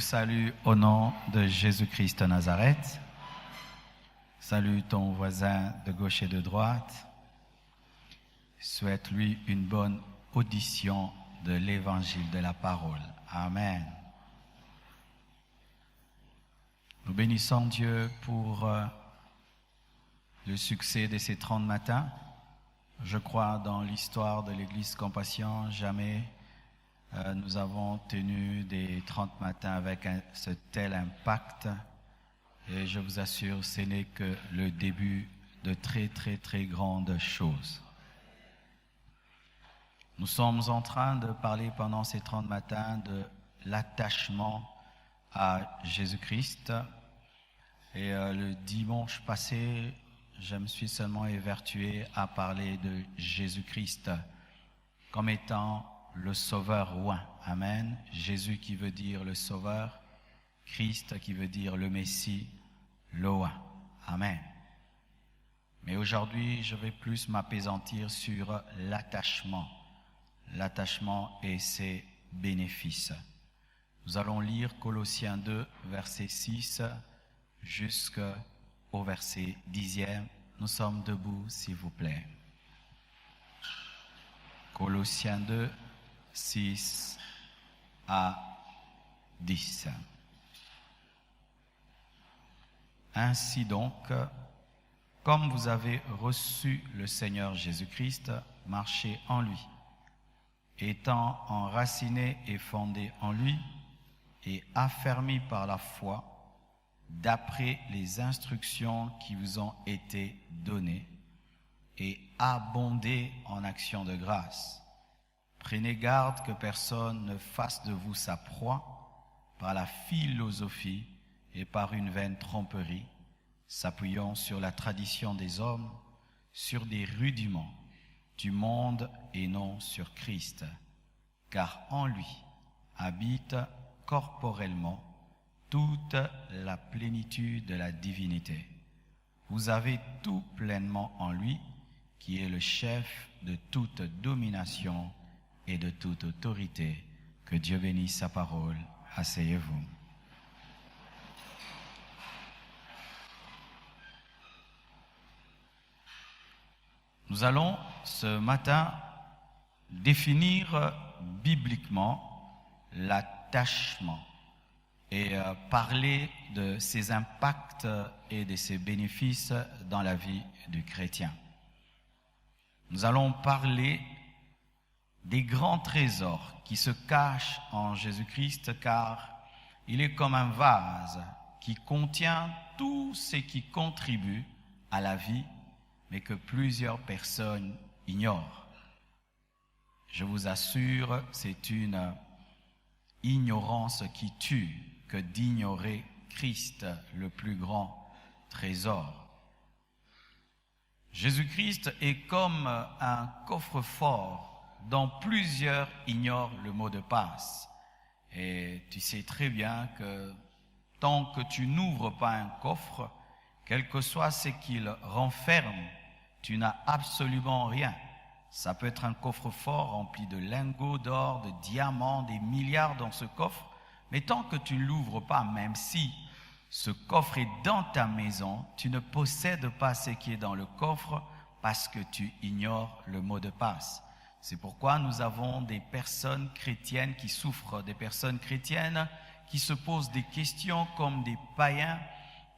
vous salue au nom de Jésus-Christ de Nazareth. Salue ton voisin de gauche et de droite. Souhaite-lui une bonne audition de l'évangile de la parole. Amen. Nous bénissons Dieu pour le succès de ces 30 matins. Je crois dans l'histoire de l'Église Compassion, jamais nous avons tenu des 30 matins avec ce tel impact. Et je vous assure, ce n'est que le début de très grandes choses. Nous sommes en train de parler pendant ces 30 matins de l'attachement à Jésus-Christ. Et le dimanche passé, je me suis seulement évertué à parler de Jésus-Christ comme étant le Sauveur oint. Amen. Jésus qui veut dire le Sauveur, Christ qui veut dire le Messie, le oint. Amen. Mais aujourd'hui, je vais plus m'appesantir sur l'attachement et ses bénéfices. Nous allons lire Colossiens 2, verset 6 jusqu'au verset 10e. Nous sommes debout, s'il vous plaît. Colossiens 2, 6 à 10. Ainsi donc, comme vous avez reçu le Seigneur Jésus-Christ, marchez en lui, étant enracinés et fondés en lui, et affermis par la foi, d'après les instructions qui vous ont été données, et abondez en actions de grâce. Prenez garde que personne ne fasse de vous sa proie par la philosophie et par une vaine tromperie, s'appuyant sur la tradition des hommes, sur des rudiments du monde et non sur Christ, car en lui habite corporellement toute la plénitude de la divinité. Vous avez tout pleinement en lui, qui est le chef de toute domination et de toute autorité. Que Dieu bénisse sa parole. Asseyez-vous. Nous allons ce matin définir bibliquement l'attachement et parler de ses impacts et de ses bénéfices dans la vie du chrétien. Nous allons parler des grands trésors qui se cachent en Jésus-Christ, car il est comme un vase qui contient tout ce qui contribue à la vie, mais que plusieurs personnes ignorent. Je vous assure, c'est une ignorance qui tue que d'ignorer Christ, le plus grand trésor. Jésus-Christ est comme un coffre-fort dont plusieurs ignorent le mot de passe. Et tu sais très bien que tant que tu n'ouvres pas un coffre, quel que soit ce qu'il renferme, tu n'as absolument rien. Ça peut être un coffre-fort rempli de lingots d'or, de diamants, des milliards dans ce coffre, mais tant que tu ne l'ouvres pas, même si ce coffre est dans ta maison, tu ne possèdes pas ce qui est dans le coffre parce que tu ignores le mot de passe. C'est pourquoi nous avons des personnes chrétiennes qui souffrent, des personnes chrétiennes qui se posent des questions comme des païens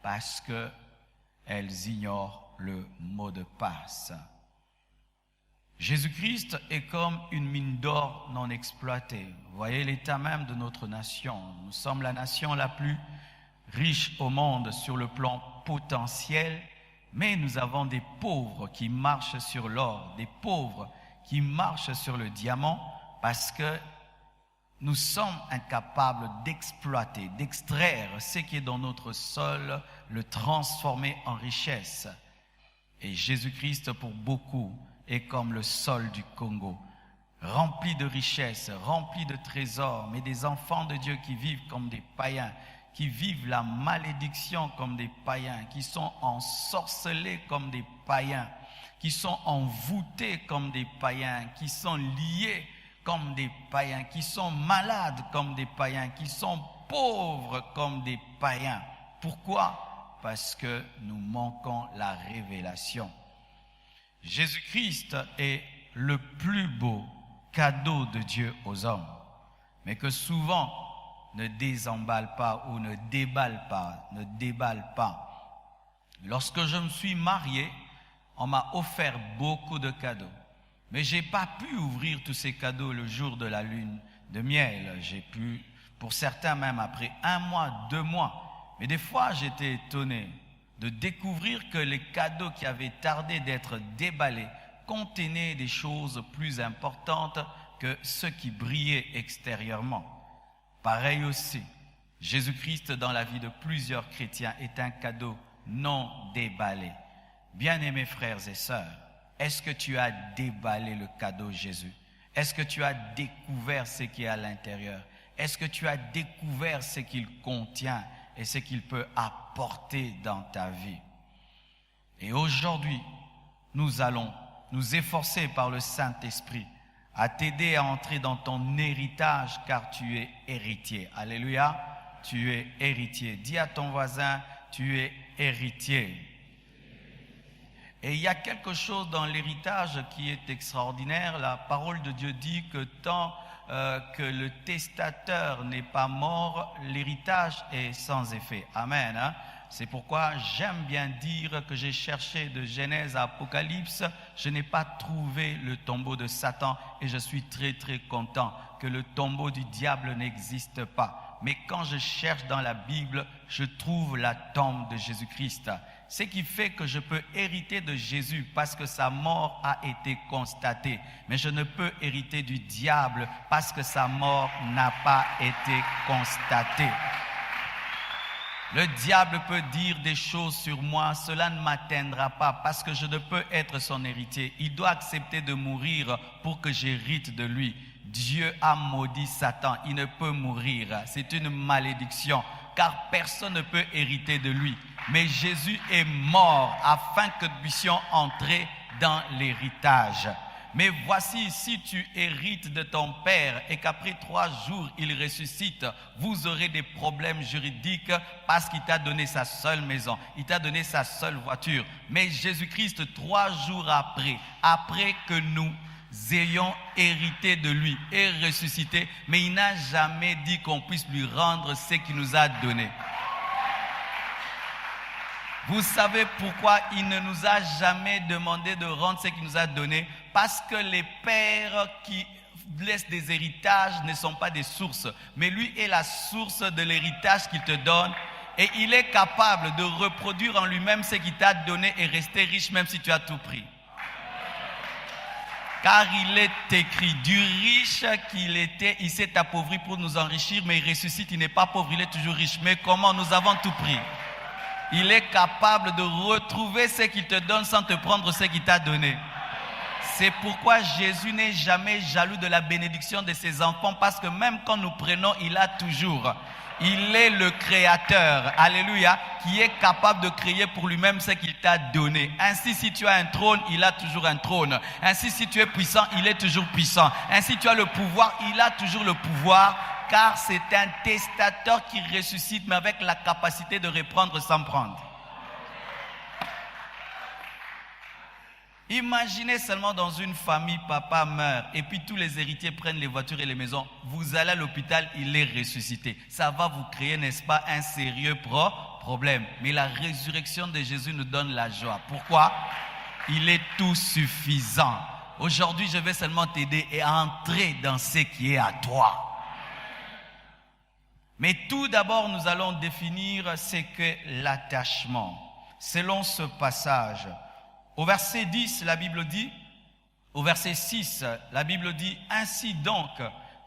parce qu'elles ignorent le mot de passe. Jésus-Christ est comme une mine d'or non exploitée. Vous voyez l'état même de notre nation. Nous sommes la nation la plus riche au monde sur le plan potentiel, mais nous avons des pauvres qui marchent sur l'or, des pauvres qui marchent sur le diamant parce que nous sommes incapables d'exploiter, d'extraire ce qui est dans notre sol, le transformer en richesse. Et Jésus-Christ, pour beaucoup, est comme le sol du Congo, rempli de richesses, rempli de trésors, mais des enfants de Dieu qui vivent comme des païens, qui vivent la malédiction comme des païens, qui sont ensorcelés comme des païens, qui sont envoûtés comme des païens, qui sont liés comme des païens, qui sont malades comme des païens, qui sont pauvres comme des païens. Pourquoi? Parce que nous manquons la révélation. Jésus-Christ est le plus beau cadeau de Dieu aux hommes, mais que souvent ne désemballe pas ou ne déballe pas. Lorsque je me suis marié, on m'a offert beaucoup de cadeaux, mais je n'ai pas pu ouvrir tous ces cadeaux le jour de la lune de miel. J'ai pu, pour certains même après 1 mois, 2 mois, mais des fois j'étais étonné de découvrir que les cadeaux qui avaient tardé d'être déballés contenaient des choses plus importantes que ceux qui brillaient extérieurement. Pareil aussi, Jésus-Christ dans la vie de plusieurs chrétiens est un cadeau non déballé. Bien-aimés frères et sœurs, est-ce que tu as déballé le cadeau Jésus? Est-ce que tu as découvert ce qui est à l'intérieur? Est-ce que tu as découvert ce qu'il contient et ce qu'il peut apporter dans ta vie? Et aujourd'hui, nous allons nous efforcer par le Saint-Esprit à t'aider à entrer dans ton héritage, car tu es héritier. Alléluia, tu es héritier. Dis à ton voisin, tu es héritier. Et il y a quelque chose dans l'héritage qui est extraordinaire. La parole de Dieu dit que tant que le testateur n'est pas mort, l'héritage est sans effet. Amen. C'est pourquoi j'aime bien dire que j'ai cherché de Genèse à Apocalypse, je n'ai pas trouvé le tombeau de Satan et je suis très très content que le tombeau du diable n'existe pas. Mais quand je cherche dans la Bible, je trouve la tombe de Jésus-Christ. Ce qui fait que je peux hériter de Jésus parce que sa mort a été constatée. Mais je ne peux hériter du diable parce que sa mort n'a pas été constatée. Le diable peut dire des choses sur moi, cela ne m'atteindra pas parce que je ne peux être son héritier. Il doit accepter de mourir pour que j'hérite de lui. Dieu a maudit Satan, il ne peut mourir. C'est une malédiction car personne ne peut hériter de lui. Mais Jésus est mort afin que nous puissions entrer dans l'héritage. Mais voici, si tu hérites de ton père et qu'après 3 jours il ressuscite, vous aurez des problèmes juridiques parce qu'il t'a donné sa seule maison, il t'a donné sa seule voiture. Mais Jésus-Christ, 3 jours après que nous ayons hérité de lui et ressuscité, mais il n'a jamais dit qu'on puisse lui rendre ce qu'il nous a donné. Vous savez pourquoi il ne nous a jamais demandé de rendre ce qu'il nous a donné? Parce que les pères qui laissent des héritages ne sont pas des sources. Mais lui est la source de l'héritage qu'il te donne. Et il est capable de reproduire en lui-même ce qu'il t'a donné et rester riche même si tu as tout pris. Car il est écrit, du riche qu'il était, il s'est appauvri pour nous enrichir, mais il ressuscite, il n'est pas pauvre, il est toujours riche. Mais comment? Nous avons tout pris. Il est capable de retrouver ce qu'il te donne sans te prendre ce qu'il t'a donné. C'est pourquoi Jésus n'est jamais jaloux de la bénédiction de ses enfants, parce que même quand nous prenons, il a toujours. Il est le créateur, alléluia, qui est capable de créer pour lui-même ce qu'il t'a donné. Ainsi, si tu as un trône, il a toujours un trône. Ainsi, si tu es puissant, il est toujours puissant. Ainsi, tu as le pouvoir, il a toujours le pouvoir. Car c'est un testateur qui ressuscite, mais avec la capacité de reprendre sans prendre. Imaginez seulement dans une famille, papa meurt, et puis tous les héritiers prennent les voitures et les maisons. Vous allez à l'hôpital, il est ressuscité. Ça va vous créer, n'est-ce pas, un sérieux problème. Mais la résurrection de Jésus nous donne la joie. Pourquoi? Il est tout suffisant. Aujourd'hui, je vais seulement t'aider à entrer dans ce qui est à toi. Mais tout d'abord, nous allons définir ce qu'est l'attachement. Selon ce passage, au verset 10, la Bible dit, au verset 6, la Bible dit, « Ainsi donc,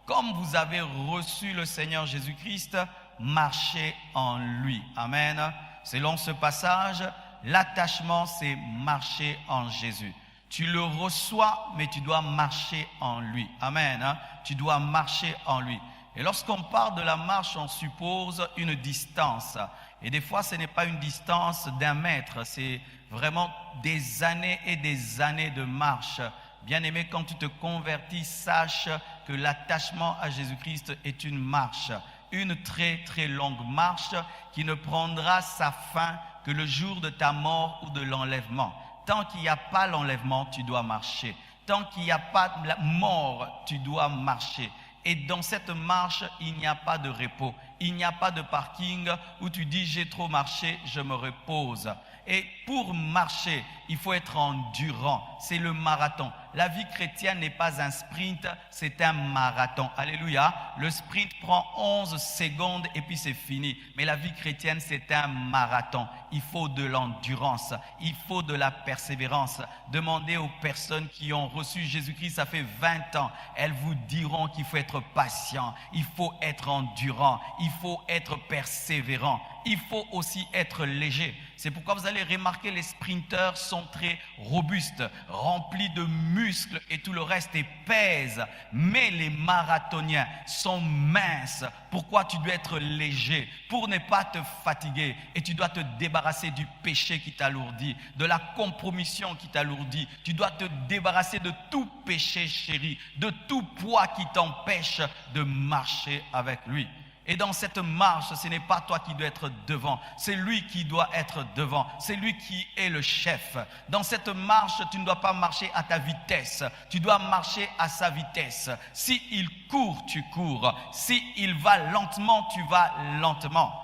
comme vous avez reçu le Seigneur Jésus-Christ, marchez en lui. » Amen. Selon ce passage, l'attachement, c'est marcher en Jésus. Tu le reçois, mais tu dois marcher en lui. Amen. Tu dois marcher en lui. Et lorsqu'on parle de la marche, on suppose une distance. Et des fois, ce n'est pas une distance d'1 mètre, c'est vraiment des années et des années de marche. Bien-aimé, quand tu te convertis, sache que l'attachement à Jésus-Christ est une marche. une très très longue marche qui ne prendra sa fin que le jour de ta mort ou de l'enlèvement. Tant qu'il n'y a pas l'enlèvement, tu dois marcher. Tant qu'il n'y a pas la mort, tu dois marcher. Et dans cette marche, il n'y a pas de repos. Il n'y a pas de parking où tu dis j'ai trop marché, je me repose. Et pour marcher, il faut être endurant. C'est le marathon. La vie chrétienne n'est pas un sprint, c'est un marathon. Alléluia. Le sprint prend 11 secondes et puis c'est fini. Mais la vie chrétienne, c'est un marathon. Il faut de l'endurance. Il faut de la persévérance. Demandez aux personnes qui ont reçu Jésus-Christ, ça fait 20 ans. Elles vous diront qu'il faut être patient. Il faut être endurant. Il faut être persévérant. Il faut aussi être léger. C'est pourquoi vous allez remarquer les sprinteurs sont très robustes, remplis de muscles et tout le reste et pèsent. Mais les marathoniens sont minces. Pourquoi tu dois être léger? Pour ne pas te fatiguer. Et tu dois te débarrasser du péché qui t'alourdit, de la compromission qui t'alourdit. Tu dois te débarrasser de tout péché chéri, de tout poids qui t'empêche de marcher avec lui. Et dans cette marche, ce n'est pas toi qui dois être devant, c'est lui qui doit être devant, c'est lui qui est le chef. Dans cette marche, tu ne dois pas marcher à ta vitesse, tu dois marcher à sa vitesse. Si il court, tu cours. Si il va lentement, tu vas lentement.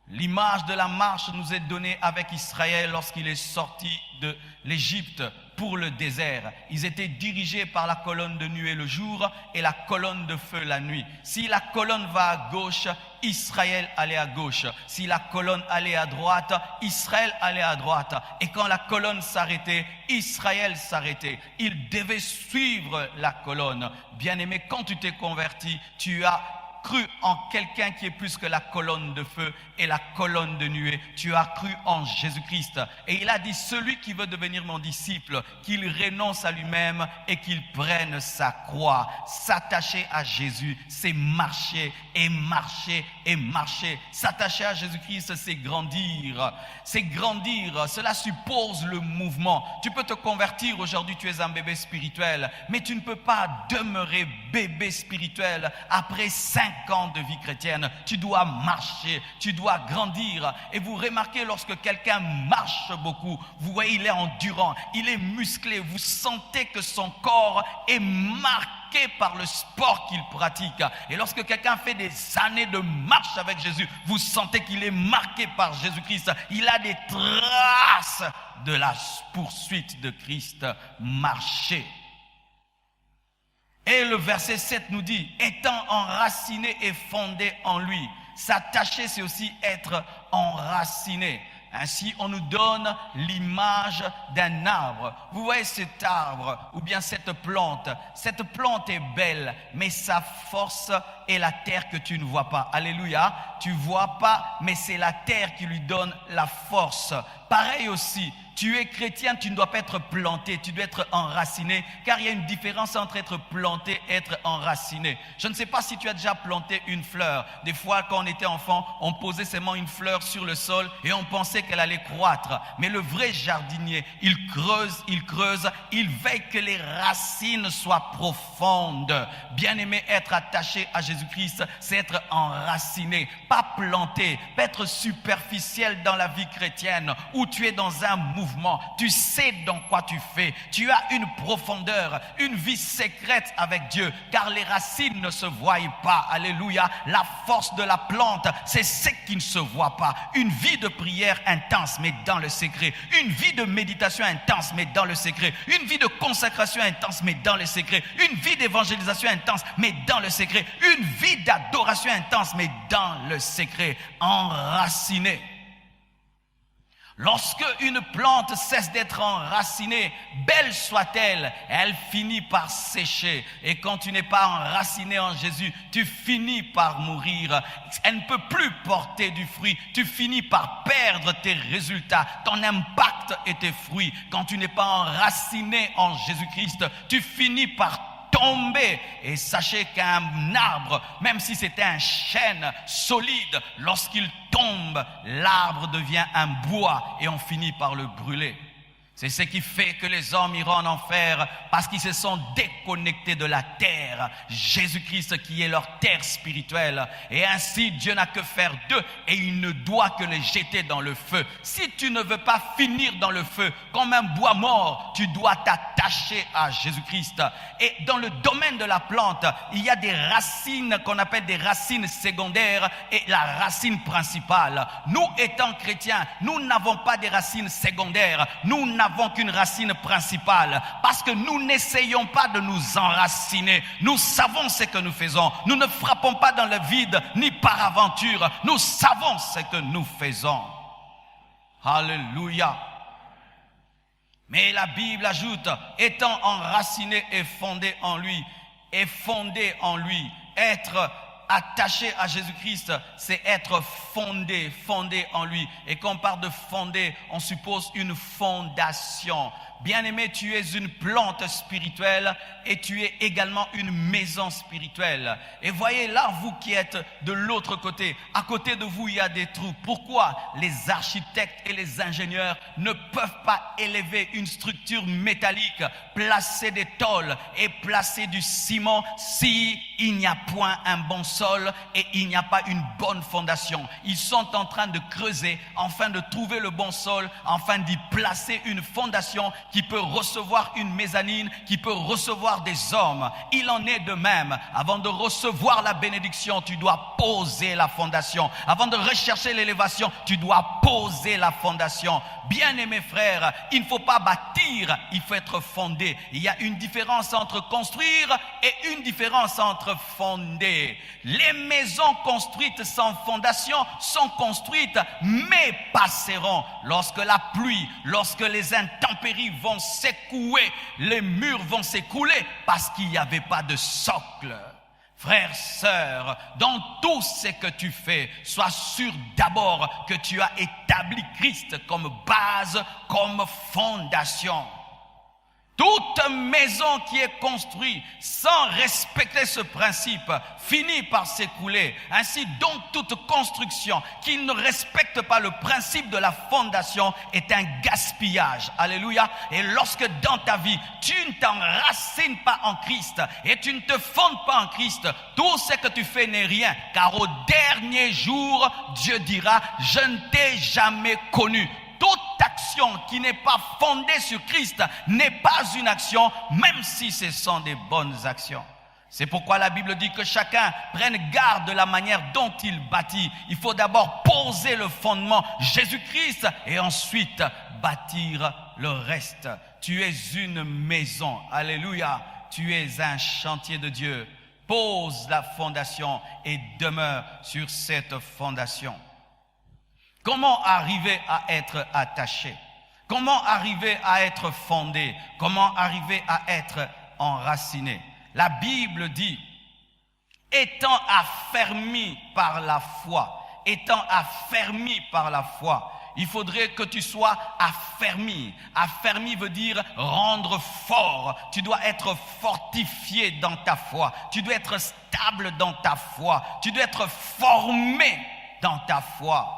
L'image de la marche nous est donnée avec Israël lorsqu'il est sorti de l'Égypte pour le désert. Ils étaient dirigés par la colonne de nuée le jour et la colonne de feu la nuit. Si la colonne va à gauche, Israël allait à gauche. Si la colonne allait à droite, Israël allait à droite. Et quand la colonne s'arrêtait, Israël s'arrêtait. Ils devaient suivre la colonne. Bien-aimé, quand tu t'es converti, tu as cru en quelqu'un qui est plus que la colonne de feu et la colonne de nuée. Tu as cru en Jésus-Christ. Et il a dit, celui qui veut devenir mon disciple, qu'il renonce à lui-même et qu'il prenne sa croix. S'attacher à Jésus, c'est marcher et marcher et marcher. S'attacher à Jésus-Christ, c'est grandir. C'est grandir. Cela suppose le mouvement. Tu peux te convertir aujourd'hui, tu es un bébé spirituel, mais tu ne peux pas demeurer bébé spirituel après 5 ans de vie chrétienne. Tu dois marcher, tu dois grandir. Et vous remarquez, lorsque quelqu'un marche beaucoup, vous voyez, il est endurant, il est musclé. Vous sentez que son corps est marqué par le sport qu'il pratique. Et lorsque quelqu'un fait des années de marche avec Jésus, vous sentez qu'il est marqué par Jésus-Christ. Il a des traces de la poursuite de Christ. Marcher. Et le verset 7 nous dit, étant enraciné et fondé en lui. S'attacher, c'est aussi être enraciné. Ainsi, on nous donne l'image d'un arbre. Vous voyez cet arbre ou bien cette plante. Cette plante est belle, mais sa force est la terre que tu ne vois pas. Alléluia. Tu ne vois pas, mais c'est la terre qui lui donne la force. Pareil aussi, tu es chrétien, tu ne dois pas être planté, tu dois être enraciné, car il y a une différence entre être planté et être enraciné. Je ne sais pas si tu as déjà planté une fleur. Des fois, quand on était enfant, on posait seulement une fleur sur le sol et on pensait qu'elle allait croître. Mais le vrai jardinier, il creuse, il veille que les racines soient profondes. Bien-aimé, être attaché à Jésus-Christ, c'est être enraciné, pas planté, pas être superficiel dans la vie chrétienne, où tu es dans un mouvement, tu sais dans quoi tu fais, tu as une profondeur, une vie secrète avec Dieu, car les racines ne se voient pas. Alléluia. La force de la plante, c'est ce qui ne se voit pas. Une vie de prière intense, mais dans le secret. Une vie de méditation intense, mais dans le secret. Une vie de consacration intense, mais dans le secret. Une vie d'évangélisation intense, mais dans le secret. Une vie d'adoration intense, mais dans le secret. Enraciné. Lorsque une plante cesse d'être enracinée, belle soit-elle, elle finit par sécher. Et quand tu n'es pas enraciné en Jésus, tu finis par mourir. Elle ne peut plus porter du fruit. Tu finis par perdre tes résultats, ton impact et tes fruits. Quand tu n'es pas enraciné en Jésus-Christ, tu finis par tomber. Et sachez qu'un arbre, même si c'était un chêne solide, lorsqu'il tombe, l'arbre devient un bois et on finit par le brûler. C'est ce qui fait que les hommes iront en enfer parce qu'ils se sont déconnectés de la terre. Jésus-Christ qui est leur terre spirituelle. Et ainsi, Dieu n'a que faire d'eux et il ne doit que les jeter dans le feu. Si tu ne veux pas finir dans le feu comme un bois mort, tu dois t'attacher à Jésus-Christ. Et dans le domaine de la plante, il y a des racines qu'on appelle des racines secondaires et la racine principale. Nous, étant chrétiens, nous n'avons pas des racines secondaires. Nous n'avons qu'une racine principale parce que nous n'essayons pas de nous enraciner. Nous savons ce que nous faisons. Nous ne frappons pas dans le vide ni par aventure. Nous savons ce que nous faisons. Alléluia. Mais la Bible ajoute, étant enraciné et fondé en lui, être attaché à Jésus-Christ, c'est être fondé en lui. Et quand on parle de fondé, on suppose une fondation. Bien-aimé, tu es une plante spirituelle et tu es également une maison spirituelle. Et voyez là, vous qui êtes de l'autre côté, à côté de vous, il y a des trous. Pourquoi les architectes et les ingénieurs ne peuvent pas élever une structure métallique, placer des tôles et placer du ciment si il n'y a point un bon sol et il n'y a pas une bonne fondation? Ils sont en train de creuser afin de trouver le bon sol, afin d'y placer une fondation qui peut recevoir une mezzanine, qui peut recevoir des hommes. Il en est de même. Avant de recevoir la bénédiction, tu dois poser la fondation. Avant de rechercher l'élévation, tu dois poser la fondation. Bien-aimés frères, il ne faut pas bâtir, il faut être fondé. Il y a une différence entre construire et une différence entre fonder. Les maisons construites sans fondation sont construites, mais passeront. Lorsque la pluie, lorsque les intempéries vont secouer, les murs vont s'écrouler parce qu'il n'y avait pas de socle. Frères, sœurs, dans tout ce que tu fais, sois sûr d'abord que tu as établi Christ comme base, comme fondation. Toute maison qui est construite sans respecter ce principe finit par s'écrouler. Ainsi donc toute construction qui ne respecte pas le principe de la fondation est un gaspillage. Alléluia. Et lorsque dans ta vie, tu ne t'enracines pas en Christ et tu ne te fondes pas en Christ, tout ce que tu fais n'est rien. Car au dernier jour, Dieu dira, je ne t'ai jamais connu. Toute action qui n'est pas fondée sur Christ n'est pas une action, même si ce sont des bonnes actions. C'est pourquoi la Bible dit que chacun prenne garde de la manière dont il bâtit. Il faut d'abord poser le fondement, Jésus-Christ, et ensuite bâtir le reste. Tu es une maison, alléluia, tu es un chantier de Dieu. Pose la fondation et demeure sur cette fondation. Comment arriver à être attaché? Comment arriver à être fondé? Comment arriver à être enraciné? La Bible dit, étant affermi par la foi, il faudrait que tu sois affermi. Affermi veut dire rendre fort. Tu dois être fortifié dans ta foi. Tu dois être stable dans ta foi. Tu dois être formé dans ta foi.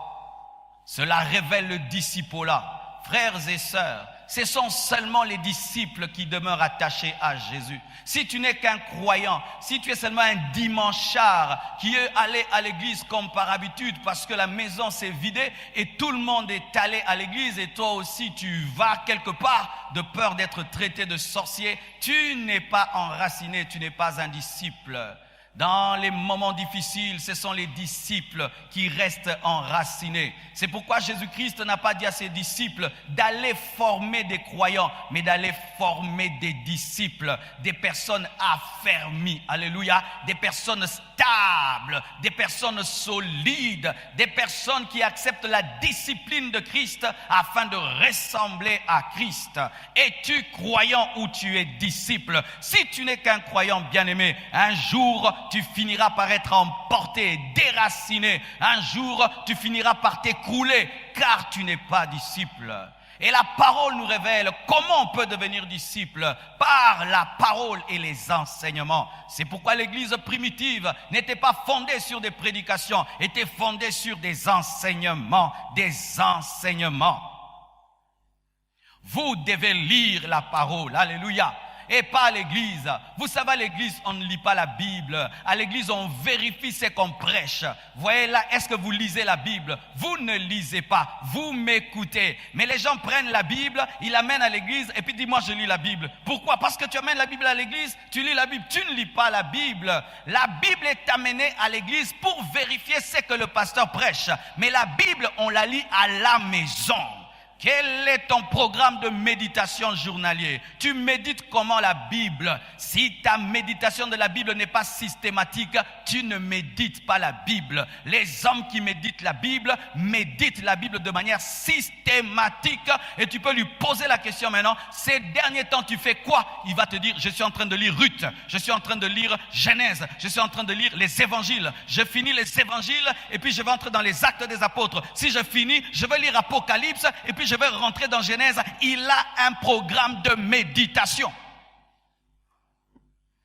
Cela révèle le discipolat. Frères et sœurs, ce sont seulement les disciples qui demeurent attachés à Jésus. Si tu n'es qu'un croyant, si tu es seulement un dimanchard qui est allé à l'église comme par habitude parce que la maison s'est vidée et tout le monde est allé à l'église et toi aussi tu vas quelque part de peur d'être traité de sorcier, tu n'es pas enraciné, tu n'es pas un disciple. Dans les moments difficiles, ce sont les disciples qui restent enracinés. C'est pourquoi Jésus-Christ n'a pas dit à ses disciples d'aller former des croyants, mais d'aller former des disciples, des personnes affermies, alléluia, des personnes stables, des personnes solides, des personnes qui acceptent la discipline de Christ afin de ressembler à Christ. Es-tu croyant ou tu es disciple? Si tu n'es qu'un croyant bien-aimé, un jour tu finiras par être emporté, déraciné. Un jour, tu finiras par t'écrouler, car tu n'es pas disciple. Et la parole nous révèle comment on peut devenir disciple par la parole et les enseignements. C'est pourquoi l'église primitive n'était pas fondée sur des prédications, était fondée sur des enseignements, Vous devez lire la parole. Alléluia. Et pas à l'église. Vous savez, à l'église, on ne lit pas la Bible. À l'église, on vérifie ce qu'on prêche. Voyez là, est-ce que vous lisez la Bible? Vous ne lisez pas. Vous m'écoutez. Mais les gens prennent la Bible, ils l'amènent à l'église et puis dis-moi, je lis la Bible. Pourquoi? Parce que tu amènes la Bible à l'église, tu lis la Bible. Tu ne lis pas la Bible. La Bible est amenée à l'église pour vérifier ce que le pasteur prêche. Mais la Bible, on la lit à la maison. Quel est ton programme de méditation journalier? Tu médites comment la Bible? Si ta méditation de la Bible n'est pas systématique, tu ne médites pas la Bible. Les hommes qui méditent la Bible de manière systématique. Et tu peux lui poser la question maintenant, ces derniers temps tu fais quoi? Il va te dire, je suis en train de lire Ruth, je suis en train de lire Genèse, je suis en train de lire les évangiles. Je finis les évangiles et puis je vais entrer dans les actes des apôtres. Si je finis, je vais lire Apocalypse et puis je vais rentrer dans Genèse. Il a un programme de méditation.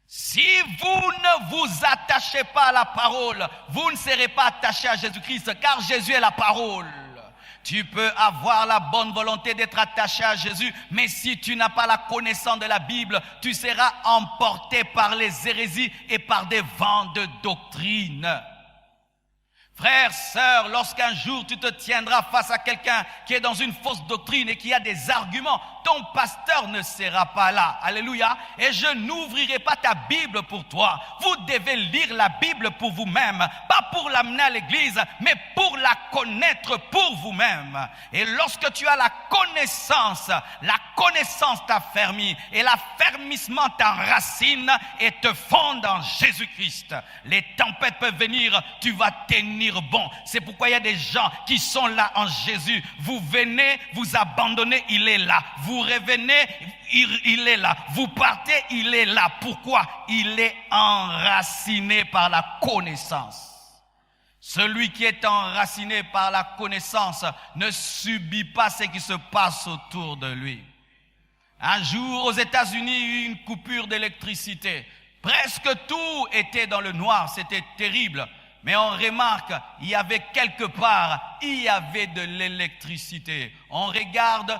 Si vous ne vous attachez pas à la parole, vous ne serez pas attaché à Jésus-Christ, car Jésus est la parole. Tu peux avoir la bonne volonté d'être attaché à Jésus, mais si tu n'as pas la connaissance de la Bible, tu seras emporté par les hérésies et par des vents de doctrine. Frère, sœur, lorsqu'un jour tu te tiendras face à quelqu'un qui est dans une fausse doctrine et qui a des arguments, ton pasteur ne sera pas là. Alléluia. Et je n'ouvrirai pas ta Bible pour toi. Vous devez lire la Bible pour vous-même. Pas pour l'amener à l'église, mais pour la connaître pour vous-même. Et lorsque tu as la connaissance t'affermit. Et l'affermissement t'enracine et te fonde en Jésus-Christ. Les tempêtes peuvent venir, tu vas tenir bon. C'est pourquoi il y a des gens qui sont là en Jésus. Vous venez, vous abandonnez, il est là. Vous revenez, il est là. Vous partez, il est là. Pourquoi? Il est enraciné par la connaissance. Celui qui est enraciné par la connaissance ne subit pas ce qui se passe autour de lui. Un jour, aux États-Unis, il y a eu une coupure d'électricité. Presque tout était dans le noir. C'était terrible. Mais on remarque, il y avait quelque part, il y avait de l'électricité. On regarde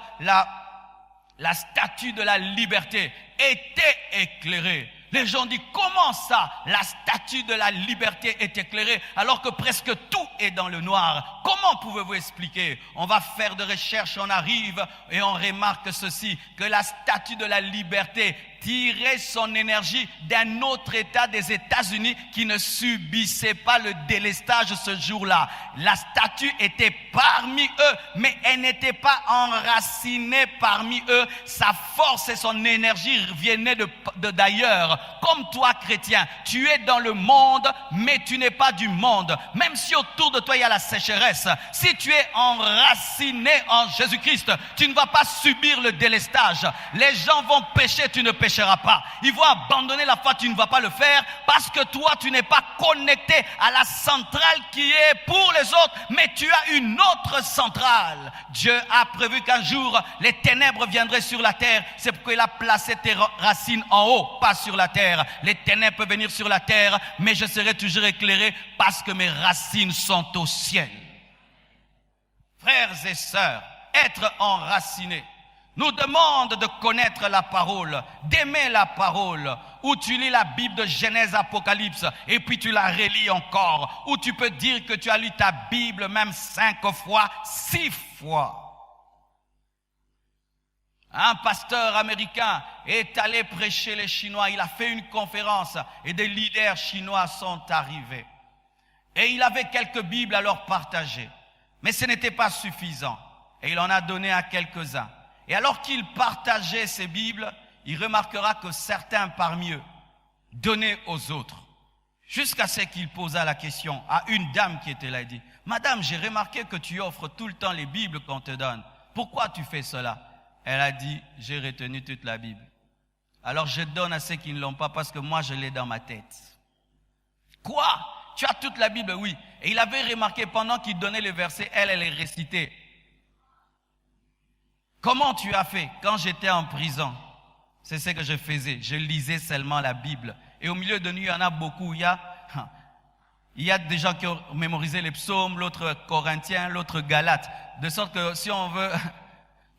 la statue de la liberté était éclairée. Les gens disent, comment ça, la statue de la liberté est éclairée alors que presque tout est dans le noir? Comment pouvez-vous expliquer? On va faire des recherches, on arrive et on remarque ceci, que la statue de la liberté tirait son énergie d'un autre État des États-Unis qui ne subissait pas le délestage ce jour-là. La statue était parmi eux, mais elle n'était pas enracinée parmi eux. Sa force et son énergie venaient d'ailleurs. Comme toi, chrétien, tu es dans le monde, mais tu n'es pas du monde. Même si autour de toi il y a la sécheresse, si tu es enraciné en Jésus-Christ, tu ne vas pas subir le délestage. Les gens vont pécher, tu ne pécheras pas. Ils vont abandonner la foi, tu ne vas pas le faire parce que toi, tu n'es pas connecté à la centrale qui est pour les autres, mais tu as une autre centrale. Dieu a prévu qu'un jour, les ténèbres viendraient sur la terre. C'est pourquoi il a placé tes racines en haut, pas sur la terre. Les ténèbres peuvent venir sur la terre, mais je serai toujours éclairé parce que mes racines sont au ciel. Frères et sœurs, être enraciné nous demande de connaître la parole, d'aimer la parole, où tu lis la Bible de Genèse, Apocalypse, et puis tu la relis encore, où tu peux dire que tu as lu ta Bible même 5 fois, 6 fois. Un pasteur américain est allé prêcher les Chinois, il a fait une conférence et des leaders chinois sont arrivés. Et il avait quelques Bibles à leur partager, mais ce n'était pas suffisant. Et il en a donné à quelques-uns. Et alors qu'il partageait ces Bibles, il remarquera que certains parmi eux donnaient aux autres. Jusqu'à ce qu'il posa la question à une dame qui était là. Il dit, « Madame, j'ai remarqué que tu offres tout le temps les Bibles qu'on te donne. Pourquoi tu fais cela ?» Elle a dit, « J'ai retenu toute la Bible. Alors je donne à ceux qui ne l'ont pas parce que moi je l'ai dans ma tête. » Quoi? Tu as toute la Bible? Oui. Et il avait remarqué pendant qu'il donnait les versets, elle les récitait. Comment tu as fait? Quand j'étais en prison, c'est ce que je faisais. Je lisais seulement la Bible. Et au milieu de nous, il y en a beaucoup. Il y a des gens qui ont mémorisé les psaumes, l'autre Corinthiens, l'autre Galates. De sorte que si on veut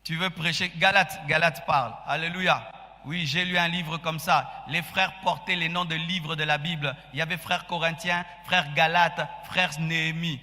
Tu veux prêcher? Galates parle. Alléluia. Oui, j'ai lu un livre comme ça. Les frères portaient les noms de livres de la Bible. Il y avait frère Corinthiens, frère Galates, frère Néhémie.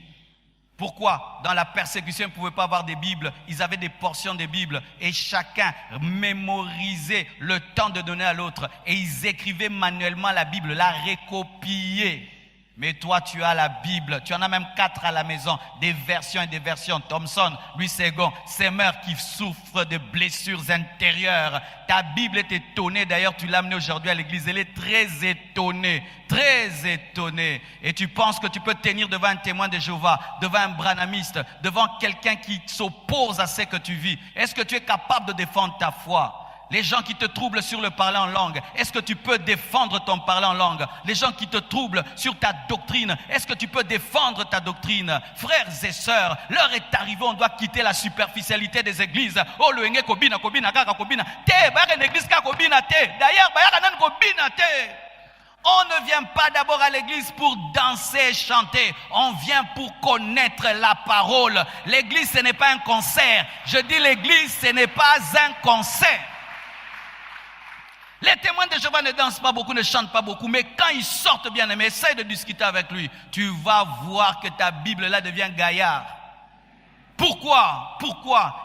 Pourquoi? Dans la persécution, ils ne pouvaient pas avoir des Bibles. Ils avaient des portions de Bibles. Et chacun mémorisait le temps de donner à l'autre. Et ils écrivaient manuellement la Bible, la recopiaient. Mais toi, tu as la Bible. Tu en as même 4 à la maison. Des versions et des versions. Thomson, Louis Ségon, Semmer qui souffre de blessures intérieures. Ta Bible est étonnée. D'ailleurs, tu l'as amenée aujourd'hui à l'église. Elle est très étonnée. Très étonnée. Et tu penses que tu peux tenir devant un témoin de Jéhovah, devant un branhamiste, devant quelqu'un qui s'oppose à ce que tu vis. Est-ce que tu es capable de défendre ta foi? Les gens qui te troublent sur le parler en langue, est-ce que tu peux défendre ton parler en langue? Les gens qui te troublent sur ta doctrine, est-ce que tu peux défendre ta doctrine? Frères et sœurs, l'heure est arrivée, on doit quitter la superficialité des églises. Oh, le enge kobina, kobina, kaka kobina. Te, ba une église ka kobina te. D'ailleurs, ba ya nan kobina te. On ne vient pas d'abord à l'église pour danser et chanter. On vient pour connaître la parole. L'église, ce n'est pas un concert. Je dis l'église, ce n'est pas un concert. Les témoins de Jéhovah ne dansent pas beaucoup, ne chantent pas beaucoup, mais quand ils sortent, bien aimé, essaye de discuter avec lui. Tu vas voir que ta Bible là devient gaillard. Pourquoi?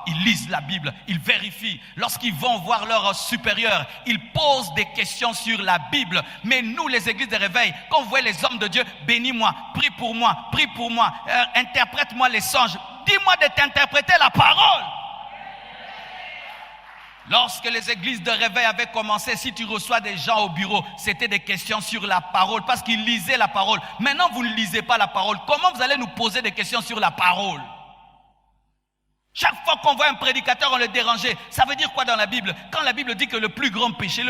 Ils lisent la Bible, ils vérifient. Lorsqu'ils vont voir leur supérieur, ils posent des questions sur la Bible. Mais nous, les églises de réveil, quand on voit les hommes de Dieu, bénis-moi, prie pour moi, interprète-moi les songes. Dis-moi de t'interpréter la parole. Lorsque les églises de réveil avaient commencé, si tu reçois des gens au bureau, c'était des questions sur la parole, parce qu'ils lisaient la parole. Maintenant, vous ne lisez pas la parole. Comment vous allez nous poser des questions sur la parole? Chaque fois qu'on voit un prédicateur, on le dérangeait. Ça veut dire quoi dans la Bible? Quand la Bible dit que le plus grand péché,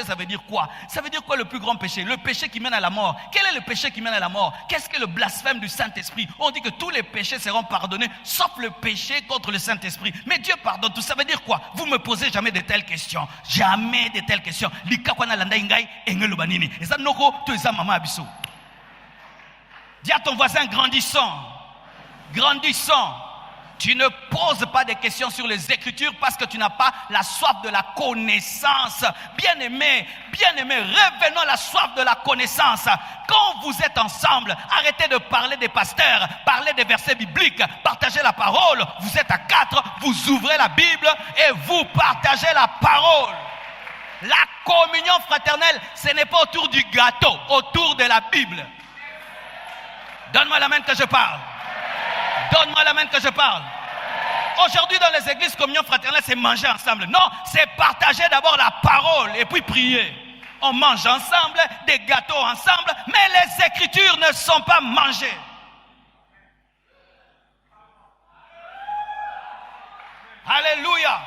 ça veut dire quoi? Ça veut dire quoi le plus grand péché? Le péché qui mène à la mort. Quel est le péché qui mène à la mort? Qu'est-ce que le blasphème du Saint-Esprit? On dit que tous les péchés seront pardonnés, sauf le péché contre le Saint-Esprit. Mais Dieu pardonne tout. Ça veut dire quoi? Vous me posez jamais de telles questions. Jamais de telles questions. Dis à ton voisin, grandissons. Tu ne poses pas de questions sur les Écritures parce que tu n'as pas la soif de la connaissance. Bien-aimés, revenons à la soif de la connaissance. Quand vous êtes ensemble, arrêtez de parler des pasteurs, parlez des versets bibliques, partagez la parole. Vous êtes à 4, vous ouvrez la Bible et vous partagez la parole. La communion fraternelle, ce n'est pas autour du gâteau, autour de la Bible. Donne-moi la main que je parle. Donne-moi la main que je parle. Aujourd'hui dans les églises, communion fraternelle, c'est manger ensemble. Non, c'est partager d'abord la parole et puis prier. On mange ensemble, des gâteaux ensemble, mais les Écritures ne sont pas mangées. Alléluia.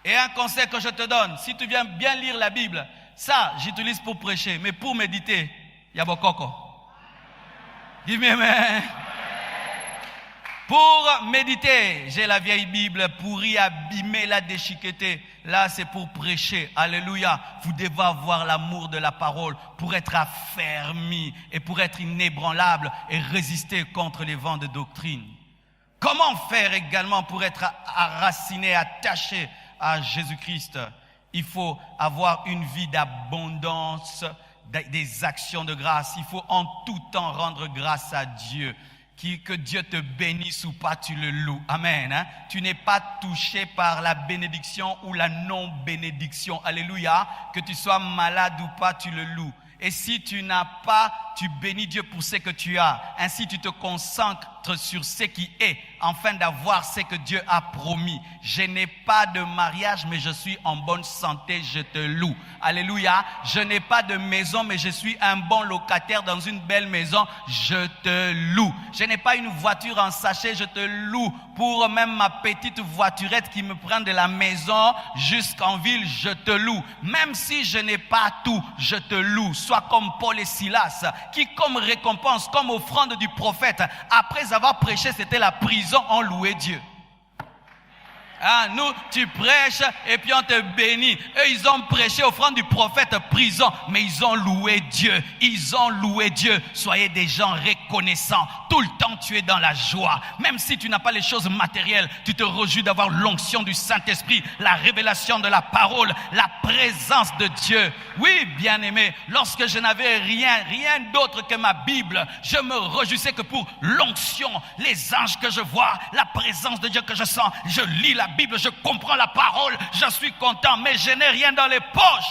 Et un conseil que je te donne, si tu viens bien lire la Bible, ça j'utilise pour prêcher, mais pour méditer, il y a Bokoko. Give me amen. Pour méditer, j'ai la vieille Bible pourrie, abîmée, la déchiquetée. Là, c'est pour prêcher. Alléluia. Vous devez avoir l'amour de la parole pour être affermi et pour être inébranlable et résister contre les vents de doctrine. Comment faire également pour être enraciné, attaché à Jésus-Christ? Il faut avoir une vie d'abondance, des actions de grâce. Il faut en tout temps rendre grâce à Dieu. Que Dieu te bénisse ou pas, tu le loues. Amen. Hein? Tu n'es pas touché par la bénédiction ou la non-bénédiction. Alléluia. Que tu sois malade ou pas, tu le loues. Et si tu n'as pas, tu bénis Dieu pour ce que tu as. Ainsi, tu te concentres sur ce qui est, afin d'avoir ce que Dieu a promis. Je n'ai pas de mariage, mais je suis en bonne santé, je te loue. Alléluia. Je n'ai pas de maison, mais je suis un bon locataire dans une belle maison, je te loue. Je n'ai pas une voiture en sachet, je te loue. Pour même ma petite voiturette qui me prend de la maison jusqu'en ville, je te loue. Même si je n'ai pas tout, je te loue. Sois comme Paul et Silas, qui comme récompense, comme offrande du prophète, après avoir prêché, c'était la prison, on louait Dieu. Ah, nous, tu prêches et puis on te bénit. Eux, ils ont prêché au front du prophète prison, mais ils ont loué Dieu. Ils ont loué Dieu. Soyez des gens reconnaissants. Tout le temps, tu es dans la joie. Même si tu n'as pas les choses matérielles, tu te réjouis d'avoir l'onction du Saint-Esprit, la révélation de la parole, la présence de Dieu. Oui, bien-aimé, lorsque je n'avais rien d'autre que ma Bible, je me réjouissais que pour l'onction, les anges que je vois, la présence de Dieu que je sens, je lis la Bible, je comprends la parole, je suis content, mais je n'ai rien dans les poches.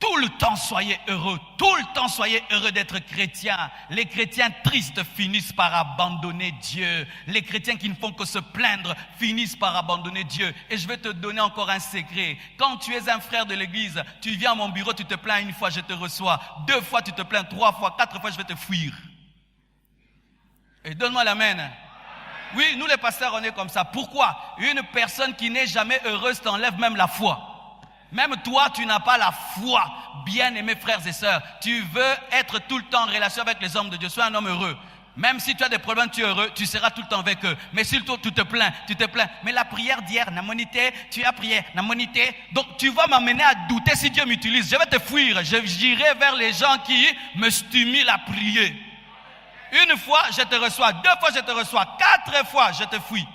Tout le temps, soyez heureux. Tout le temps, soyez heureux d'être chrétien. Les chrétiens tristes finissent par abandonner Dieu. Les chrétiens qui ne font que se plaindre finissent par abandonner Dieu. Et je vais te donner encore un secret. Quand tu es un frère de l'église, tu viens à mon bureau, tu te plains une fois, je te reçois. 2 fois, tu te plains 3 fois, 4 fois, je vais te fuir. Et donne-moi l'amen. Oui, nous les pasteurs, on est comme ça. Pourquoi? Une personne qui n'est jamais heureuse t'enlève même la foi. Même toi, tu n'as pas la foi. Bien-aimés frères et sœurs, tu veux être tout le temps en relation avec les hommes de Dieu. Sois un homme heureux. Même si tu as des problèmes, tu es heureux, tu seras tout le temps avec eux. Mais si tu te plains. Mais la prière d'hier, n'a monité, tu as prié, n'a monité. Donc tu vas m'amener à douter si Dieu m'utilise. Je vais te fuir. J'irai vers les gens qui me stimulent à prier. 1 fois, je te reçois. 2 fois, je te reçois. 4 fois, je te fuis.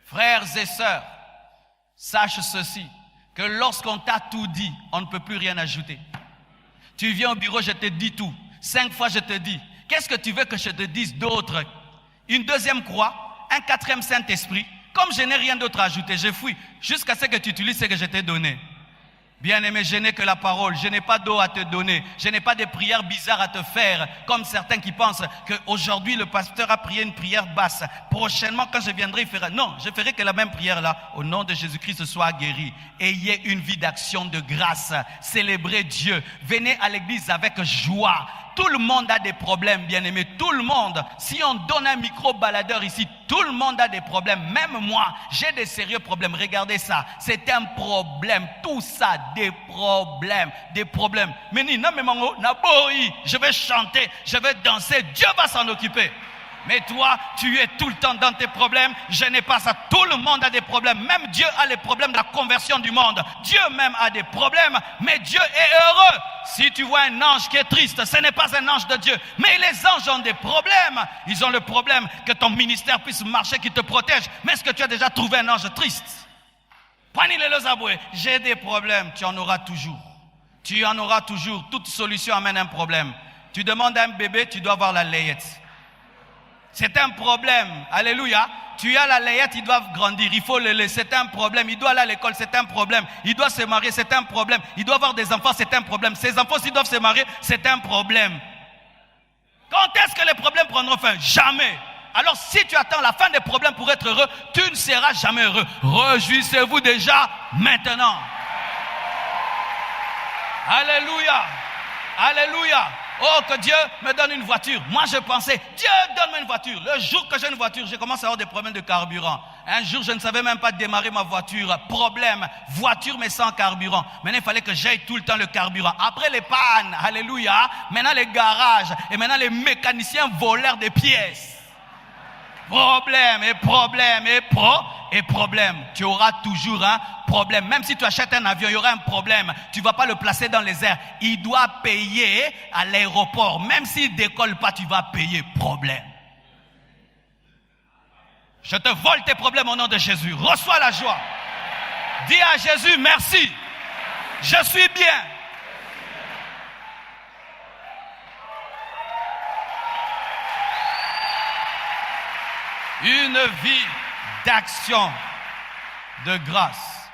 Frères et sœurs, sache ceci, que lorsqu'on t'a tout dit, on ne peut plus rien ajouter. Tu viens au bureau, je te dis tout. 5 fois, je te dis. Qu'est-ce que tu veux que je te dise d'autre? Une 2e croix, un 4e Saint-Esprit. Comme je n'ai rien d'autre à ajouter, je fuis jusqu'à ce que tu utilises ce que je t'ai donné. Bien-aimé, je n'ai que la parole, je n'ai pas d'eau à te donner, je n'ai pas de prières bizarres à te faire, comme certains qui pensent qu'aujourd'hui le pasteur a prié une prière basse. Prochainement, quand je viendrai, il fera. Non, je ferai que la même prière là, au nom de Jésus-Christ, soit guéri. Ayez une vie d'action de grâce, célébrez Dieu, venez à l'église avec joie. Tout le monde a des problèmes, bien-aimés, tout le monde. Si on donne un micro-baladeur ici, tout le monde a des problèmes. Même moi, j'ai des sérieux problèmes. Regardez ça, c'est un problème. Tout ça, des problèmes. Mais je vais chanter, je vais danser, Dieu va s'en occuper. Mais toi, tu es tout le temps dans tes problèmes. Je n'ai pas ça. Tout le monde a des problèmes. Même Dieu a les problèmes de la conversion du monde. Dieu même a des problèmes, mais Dieu est heureux. Si tu vois un ange qui est triste, ce n'est pas un ange de Dieu. Mais les anges ont des problèmes. Ils ont le problème que ton ministère puisse marcher, qu'il te protège. Mais est-ce que tu as déjà trouvé un ange triste? J'ai des problèmes. Tu en auras toujours. Tu en auras toujours. Toute solution amène un problème. Tu demandes à un bébé, tu dois avoir la layette. C'est un problème. Alléluia. Tu as la layette, ils doivent grandir. Il faut le laisser. C'est un problème. Il doit aller à l'école, c'est un problème. Il doit se marier, c'est un problème. Il doit avoir des enfants, c'est un problème. Ses enfants, s'ils doivent se marier, c'est un problème. Quand est-ce que les problèmes prendront fin? Jamais. Alors si tu attends la fin des problèmes pour être heureux, tu ne seras jamais heureux. Réjouissez-vous déjà maintenant. Alléluia. Alléluia. Oh, que Dieu me donne une voiture. Moi, je pensais, Dieu donne-moi une voiture. Le jour que j'ai une voiture, j'ai commencé à avoir des problèmes de carburant. Un jour, je ne savais même pas démarrer ma voiture. Problème, voiture mais sans carburant. Maintenant, il fallait que j'aille tout le temps le carburant. Après les pannes, alléluia, maintenant les garages. Et maintenant, les mécaniciens volèrent des pièces. Problème et problème et problème. Tu auras toujours un problème. Même si tu achètes un avion, il y aura un problème. Tu ne vas pas le placer dans les airs. Il doit payer à l'aéroport. Même s'il ne décolle pas, tu vas payer. Problème. Je te vole tes problèmes au nom de Jésus. Reçois la joie. Dis à Jésus, merci. Je suis bien. Une vie d'action, de grâce.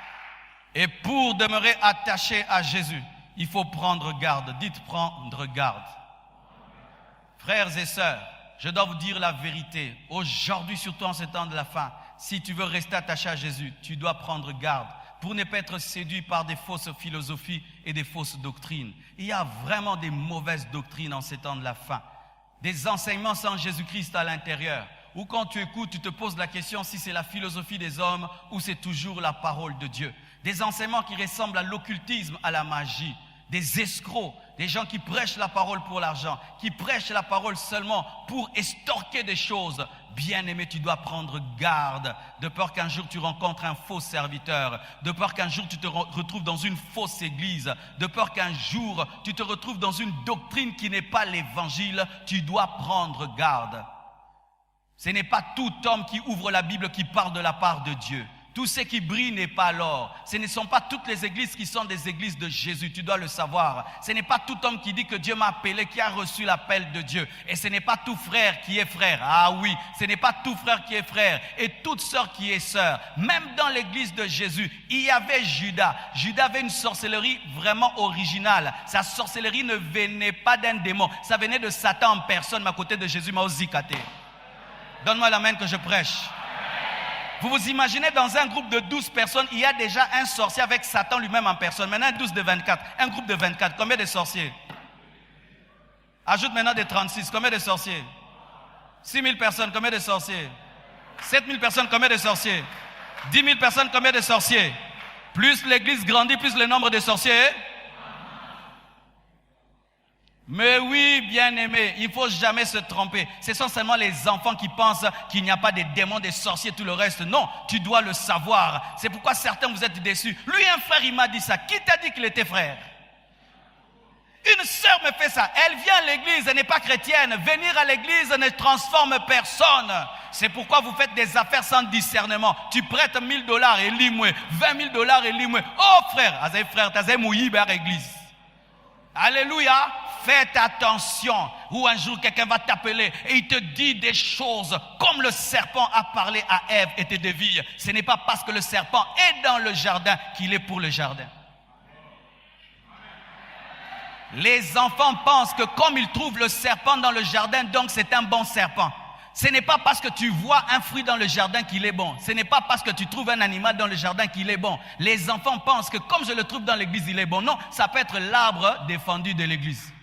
Et pour demeurer attaché à Jésus, il faut prendre garde. Dites prendre garde. Frères et sœurs, je dois vous dire la vérité. Aujourd'hui, surtout en ce temps de la fin, si tu veux rester attaché à Jésus, tu dois prendre garde pour ne pas être séduit par des fausses philosophies et des fausses doctrines. Il y a vraiment des mauvaises doctrines en ces temps de la fin. Des enseignements sans Jésus-Christ à l'intérieur. Ou quand tu écoutes, tu te poses la question si c'est la philosophie des hommes ou c'est toujours la parole de Dieu. Des enseignements qui ressemblent à l'occultisme, à la magie. Des escrocs, Des gens qui prêchent la parole pour l'argent, qui prêchent la parole seulement pour estorquer des choses. Bien-aimé, tu dois prendre garde, de peur qu'un jour tu rencontres un faux serviteur, de peur qu'un jour tu te retrouves dans une fausse église, de peur qu'un jour tu te retrouves dans une doctrine qui n'est pas l'évangile. Tu dois prendre garde. Ce n'est pas tout homme qui ouvre la Bible qui parle de la part de Dieu. Tout ce qui brille n'est pas l'or. Ce ne sont pas toutes les églises qui sont des églises de Jésus, tu dois le savoir. Ce n'est pas tout homme qui dit que Dieu m'a appelé, qui a reçu l'appel de Dieu. Et ce n'est pas tout frère qui est frère. Ah oui, ce n'est pas tout frère qui est frère et toute sœur qui est sœur. Même dans l'église de Jésus, il y avait Judas. Judas avait une sorcellerie vraiment originale. Sa sorcellerie ne venait pas d'un démon. Ça venait de Satan en personne, mais à côté de Jésus, m'a zikaté. Donne-moi l'amen que je prêche. Vous vous imaginez dans un groupe de 12 personnes, il y a déjà un sorcier avec Satan lui-même en personne. Maintenant, 12 de 24. Un groupe de 24. Combien de sorciers? Ajoute maintenant des 36. Combien de sorciers? 6 000 personnes. Combien de sorciers? 7 000 personnes. Combien de sorciers? 10 000 personnes. Combien de sorciers? Plus l'église grandit, plus le nombre de sorciers. Mais oui, bien-aimé, il ne faut jamais se tromper. Ce sont seulement les enfants qui pensent qu'il n'y a pas de démons, des sorciers, tout le reste. Non, tu dois le savoir. C'est pourquoi certains vous êtes déçus. Lui, un frère, il m'a dit ça. Qui t'a dit qu'il était frère? Une sœur me fait ça. Elle vient à l'église, elle n'est pas chrétienne. Venir à l'église ne transforme personne. C'est pourquoi vous faites des affaires sans discernement. Tu prêtes $1000 et lis-moi. $20 000 et lis-moi. Oh frère, t'as mouillé à l'église. Alléluia. Faites attention, ou un jour quelqu'un va t'appeler et il te dit des choses comme le serpent a parlé à Ève et te dévie. Ce n'est pas parce que le serpent est dans le jardin qu'il est pour le jardin. Les enfants pensent que comme ils trouvent le serpent dans le jardin, donc c'est un bon serpent. Ce n'est pas parce que tu vois un fruit dans le jardin qu'il est bon. Ce n'est pas parce que tu trouves un animal dans le jardin qu'il est bon. Les enfants pensent que comme je le trouve dans l'église, il est bon. Non, ça peut être l'arbre défendu de l'église.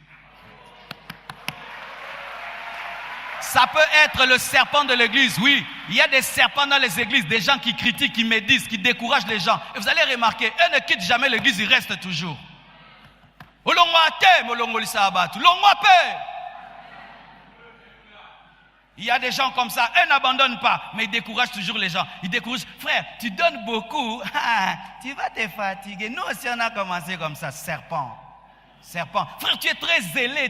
Ça peut être le serpent de l'église, oui. Il y a des serpents dans les églises, des gens qui critiquent, qui médisent, qui découragent les gens. Et vous allez remarquer, eux ne quittent jamais l'église, ils restent toujours. Il y a des gens comme ça, eux n'abandonnent pas, mais ils découragent toujours les gens. Ils découragent, frère, tu donnes beaucoup, tu vas te fatiguer. Nous aussi on a commencé comme ça, serpent. Serpent. Frère, tu es très zélé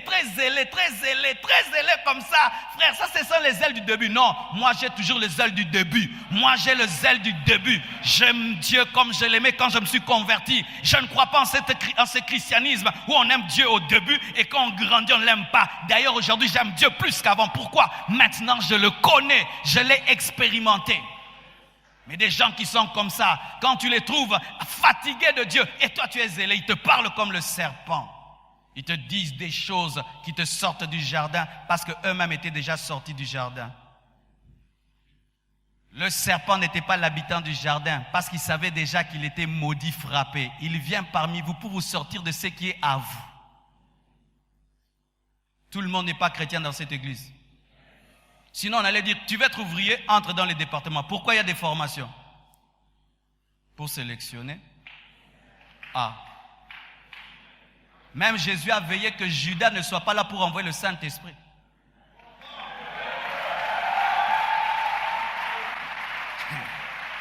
comme ça. Frère, ça, ce sont les ailes du début. Non, moi, j'ai toujours les ailes du début. Moi, j'ai les ailes du début. J'aime Dieu comme je l'aimais quand je me suis converti. Je ne crois pas en ce christianisme où on aime Dieu au début et quand on grandit, on ne l'aime pas. D'ailleurs, aujourd'hui, j'aime Dieu plus qu'avant. Pourquoi? Maintenant, je le connais. Je l'ai expérimenté. Mais des gens qui sont comme ça, quand tu les trouves fatigués de Dieu, et toi, tu es zélé, ils te parlent comme le serpent. Ils te disent des choses qui te sortent du jardin parce qu'eux-mêmes étaient déjà sortis du jardin. Le serpent n'était pas l'habitant du jardin parce qu'il savait déjà qu'il était maudit, frappé. Il vient parmi vous pour vous sortir de ce qui est à vous. Tout le monde n'est pas chrétien dans cette église. Sinon, on allait dire, tu veux être ouvrier, entre dans les départements. Pourquoi il y a des formations? Pour sélectionner. Même Jésus a veillé que Judas ne soit pas là pour envoyer le Saint-Esprit.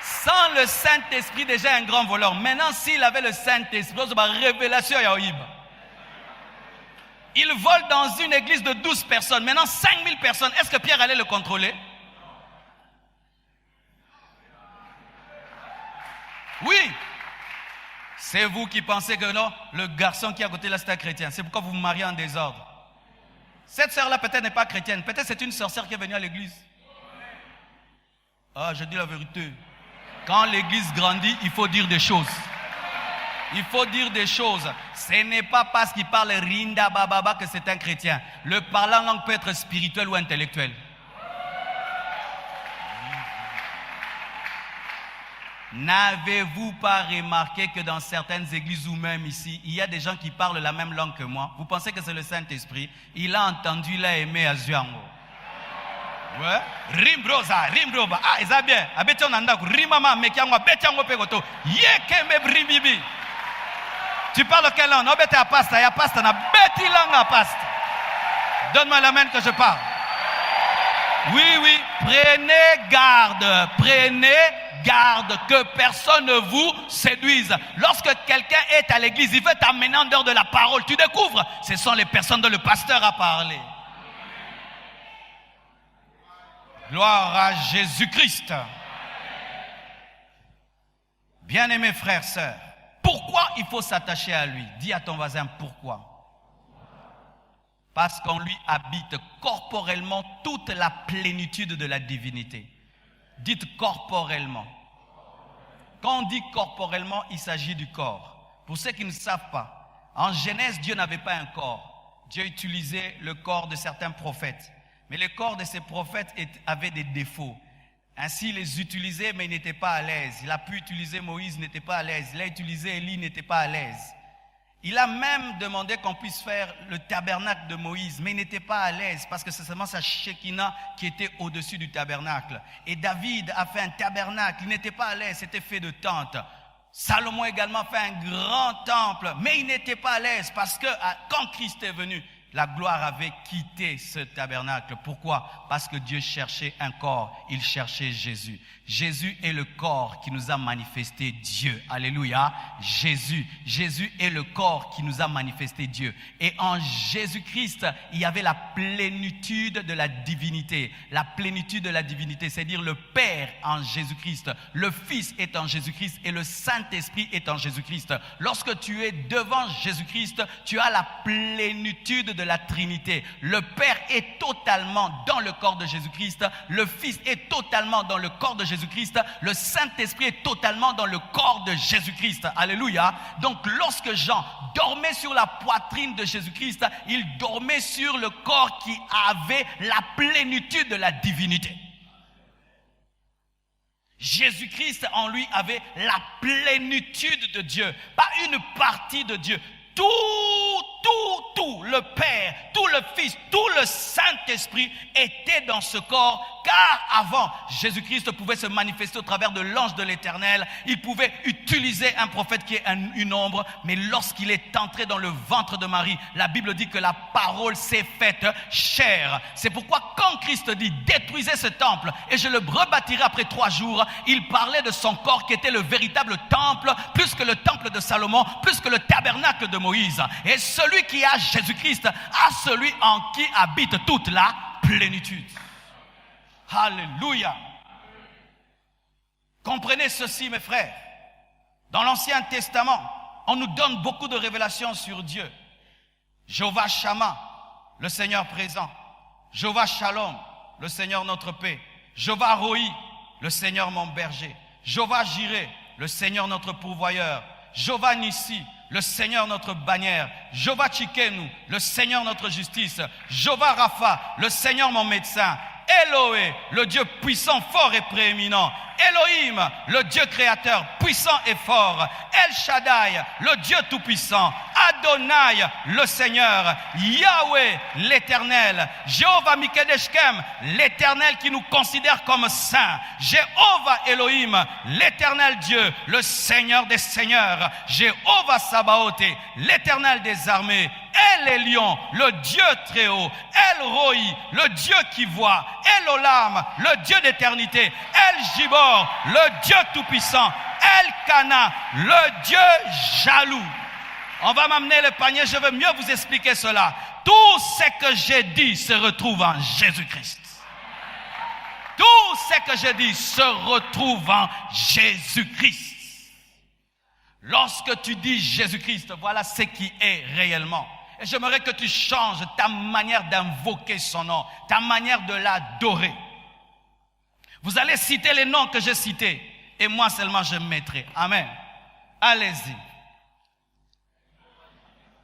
Sans le Saint-Esprit, déjà un grand voleur. Maintenant, s'il avait le Saint-Esprit, c'est une révélation. Il vole dans une église de 12 personnes. Maintenant, 5000 personnes. Est-ce que Pierre allait le contrôler? Oui. C'est vous qui pensez que non, le garçon qui est à côté là, c'est un chrétien. C'est pourquoi vous vous mariez en désordre. Cette sœur-là peut-être n'est pas chrétienne. Peut-être c'est une sorcière qui est venue à l'église. Je dis la vérité. Quand l'église grandit, il faut dire des choses. Il faut dire des choses. Ce n'est pas parce qu'il parle Rinda Bababa que c'est un chrétien. Le parlant langue peut être spirituel ou intellectuel. N'avez-vous pas remarqué que dans certaines églises ou même ici, il y a des gens qui parlent la même langue que moi? Vous pensez que c'est le Saint-Esprit? Il a entendu, il a aimé à Zuango. Ouais? Rimbroza, rimbroba. Ils ont bien. Abetion nanda, rimama, mekiango, betiango pegoto. Yekeme brimbibi. Tu parles quelle langue? Non, bête à pasta, ya pasta, na bête langue à pasta. Donne-moi la main que je parle. Oui, prenez garde que personne ne vous séduise. Lorsque quelqu'un est à l'église, il veut t'amener en dehors de la parole. Tu découvres, ce sont les personnes dont le pasteur a parlé. Gloire à Jésus-Christ. Bien-aimés frères, sœurs, pourquoi il faut s'attacher à lui? Dis à ton voisin pourquoi. Parce qu'en lui habite corporellement toute la plénitude de la divinité. Dites corporellement. Quand on dit corporellement, il s'agit du corps. Pour ceux qui ne savent pas, en Genèse, Dieu n'avait pas un corps. Dieu utilisait le corps de certains prophètes. Mais le corps de ces prophètes avait des défauts. Ainsi, il les utilisait, mais il n'était pas à l'aise. Il a pu utiliser Moïse, il n'était pas à l'aise. Il a utilisé Élie, il n'était pas à l'aise. Il a même demandé qu'on puisse faire le tabernacle de Moïse, mais il n'était pas à l'aise parce que c'est seulement sa Shekinah qui était au-dessus du tabernacle. Et David a fait un tabernacle, il n'était pas à l'aise, c'était fait de tentes. Salomon également a fait un grand temple, mais il n'était pas à l'aise parce que quand Christ est venu, la gloire avait quitté ce tabernacle. Pourquoi? Parce que Dieu cherchait un corps, il cherchait Jésus. Jésus est le corps qui nous a manifesté Dieu. Alléluia. Jésus est le corps qui nous a manifesté Dieu. Et en Jésus-Christ, il y avait la plénitude de la divinité. La plénitude de la divinité, c'est-à-dire le Père en Jésus-Christ, le Fils est en Jésus-Christ et le Saint-Esprit est en Jésus-Christ. Lorsque tu es devant Jésus-Christ, tu as la plénitude de la Trinité. Le Père est totalement dans le corps de Jésus-Christ, le Fils est totalement dans le corps de Jésus-Christ, le Saint-Esprit est totalement dans le corps de Jésus-Christ. Alléluia. Donc lorsque Jean dormait sur la poitrine de Jésus-Christ, il dormait sur le corps qui avait la plénitude de la divinité. Jésus-Christ en lui avait la plénitude de Dieu, pas une partie de Dieu. Tout, le Père, tout le Fils, tout le Saint-Esprit était dans ce corps, car avant, Jésus-Christ pouvait se manifester au travers de l'ange de l'Éternel, il pouvait utiliser un prophète qui est une ombre, mais lorsqu'il est entré dans le ventre de Marie, la Bible dit que la parole s'est faite chair. C'est pourquoi quand Christ dit « détruisez ce temple et je le rebâtirai après 3 jours », il parlait de son corps qui était le véritable temple, plus que le temple de Salomon, plus que le tabernacle de Moïse. Et celui qui a Jésus-Christ a celui en qui habite toute la plénitude. Alléluia. Comprenez ceci, mes frères. Dans l'Ancien Testament, on nous donne beaucoup de révélations sur Dieu. Jéhovah Shammah, le Seigneur présent. Jéhovah Shalom, le Seigneur notre paix. Jéhovah Roi, le Seigneur mon berger. Jéhovah Jireh, le Seigneur notre pourvoyeur. Jéhovah Nissi, le Seigneur notre bannière. Jéhovah Tchikenu, le Seigneur notre justice. Jéhovah Rapha, le Seigneur mon médecin. Elohé, le Dieu puissant, fort et prééminent. Elohim, le Dieu créateur, puissant et fort. El Shaddai, le Dieu tout-puissant. Adonai, le Seigneur. Yahweh, l'Éternel. Jéhovah Mikedeshkem, l'Éternel qui nous considère comme saints. Jéhovah Elohim, l'Éternel Dieu, le Seigneur des seigneurs. Jéhovah Sabaoth, l'Éternel des armées. El Elyon, le Dieu très haut. El Roi, le Dieu qui voit. El Olam, le Dieu d'éternité. El Gibor, le Dieu tout-puissant. El Kana, le Dieu jaloux. On va m'amener le panier, je veux mieux vous expliquer cela. Tout ce que j'ai dit se retrouve en Jésus-Christ. Tout ce que j'ai dit se retrouve en Jésus-Christ. Lorsque tu dis Jésus-Christ, voilà ce qui est réellement. Et j'aimerais que tu changes ta manière d'invoquer son nom, ta manière de l'adorer. Vous allez citer les noms que j'ai cités, et moi seulement je mettrai. Amen. Allez-y.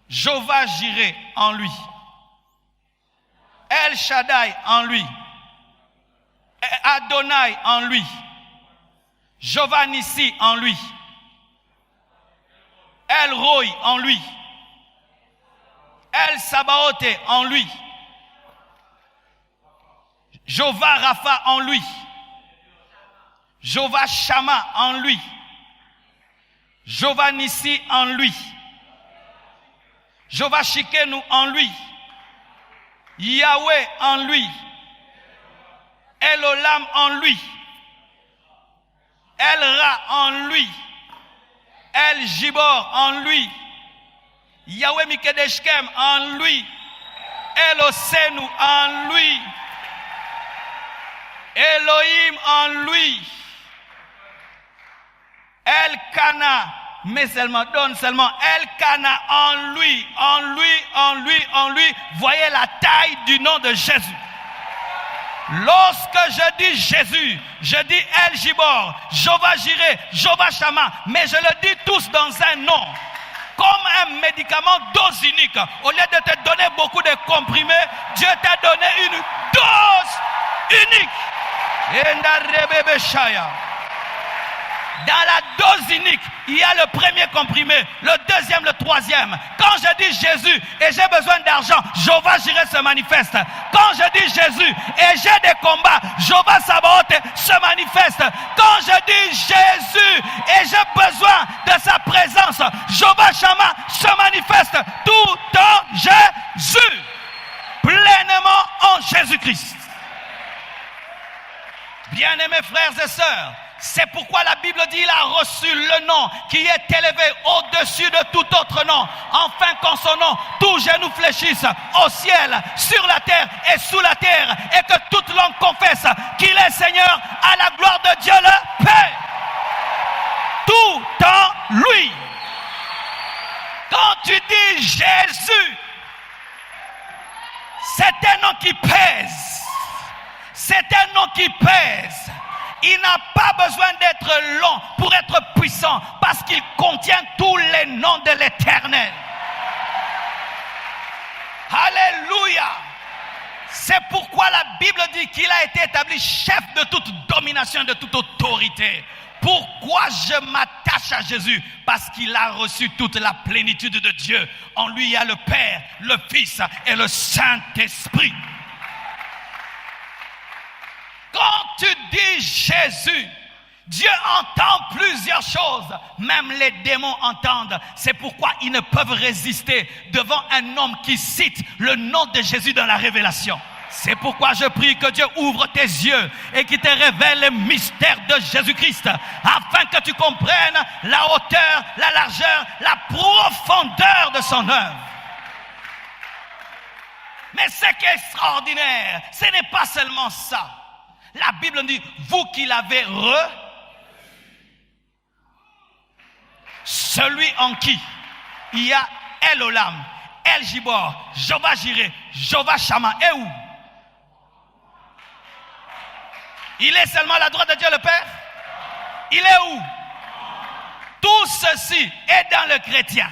Jéhovah Jireh en lui. El Shaddai en lui. Adonai en lui. Jéhovah Nissi en lui. El Roi en lui. El Sabaoth en lui. Jéhovah Rapha en lui. Jéhovah Shammah en lui. Jéhovah Nissi en lui. Jéhovah Shikenu en lui. Yahweh en lui. El-Olam en lui. El-Ra en lui. El-Jibor en lui. Yahweh Mikedeshkem en lui. El-Osenu en lui. Elohim en lui. El-Kana, mais seulement, donne seulement. El-Kana en lui, en lui, en lui, en lui. Voyez la taille du nom de Jésus. Lorsque je dis Jésus, je dis El-Jibor, Jéhovah Jireh, Jéhovah Shammah, mais je le dis tous dans un nom. Comme un médicament dose unique. Au lieu de te donner beaucoup de comprimés, Dieu t'a donné une dose unique. Dans la dose unique, il y a le premier comprimé, le deuxième, le troisième. Quand je dis Jésus et j'ai besoin d'argent, Jéhovah Jireh se manifeste. Quand je dis Jésus et j'ai des combats, Jéhovah Sabaoth se manifeste. Quand je dis Jésus et j'ai besoin de sa présence, Jéhovah Shammah se manifeste tout en Jésus, pleinement en Jésus-Christ. Bien-aimés frères et sœurs, c'est pourquoi la Bible dit qu'il a reçu le nom qui est élevé au-dessus de tout autre nom, afin qu'en son nom, tout genou fléchisse au ciel, sur la terre et sous la terre, et que toute langue confesse qu'il est Seigneur, à la gloire de Dieu le Père. Tout en lui. Quand tu dis Jésus, c'est un nom qui pèse. C'est un nom qui pèse. Il n'a pas besoin d'être long pour être puissant parce qu'il contient tous les noms de l'Éternel. Alléluia. C'est pourquoi la Bible dit qu'il a été établi chef de toute domination, de toute autorité. Pourquoi je m'attache à Jésus? Parce qu'il a reçu toute la plénitude de Dieu. En lui, il y a le Père, le Fils et le Saint-Esprit. Quand tu dis Jésus, Dieu entend plusieurs choses. Même les démons entendent. C'est pourquoi ils ne peuvent résister devant un homme qui cite le nom de Jésus dans la révélation. C'est pourquoi je prie que Dieu ouvre tes yeux et qu'il te révèle le mystère de Jésus-Christ, afin que tu comprennes la hauteur, la largeur, la profondeur de son œuvre. Mais ce qui est extraordinaire, ce n'est pas seulement ça. La Bible dit, vous qui l'avez celui en qui il y a El-Olam, El-Jibor, Jéhovah Jireh, Jéhovah Shammah, et où? Il est seulement à la droite de Dieu le Père? Il est où? Tout ceci est dans le chrétien.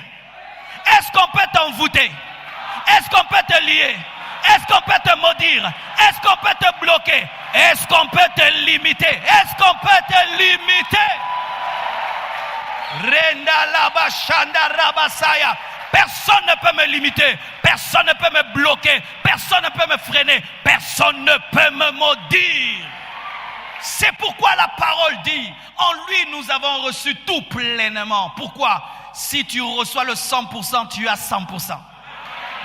Est-ce qu'on peut t'envoûter? Est-ce qu'on peut te lier? Est-ce qu'on peut te maudire? Est-ce qu'on peut te bloquer? Est-ce qu'on peut te limiter? Est-ce qu'on peut te limiter? Personne ne peut me limiter. Personne ne peut me bloquer. Personne ne peut me freiner. Personne ne peut me maudire. C'est pourquoi la parole dit, en lui nous avons reçu tout pleinement. Pourquoi? Si tu reçois le 100%, tu as 100%.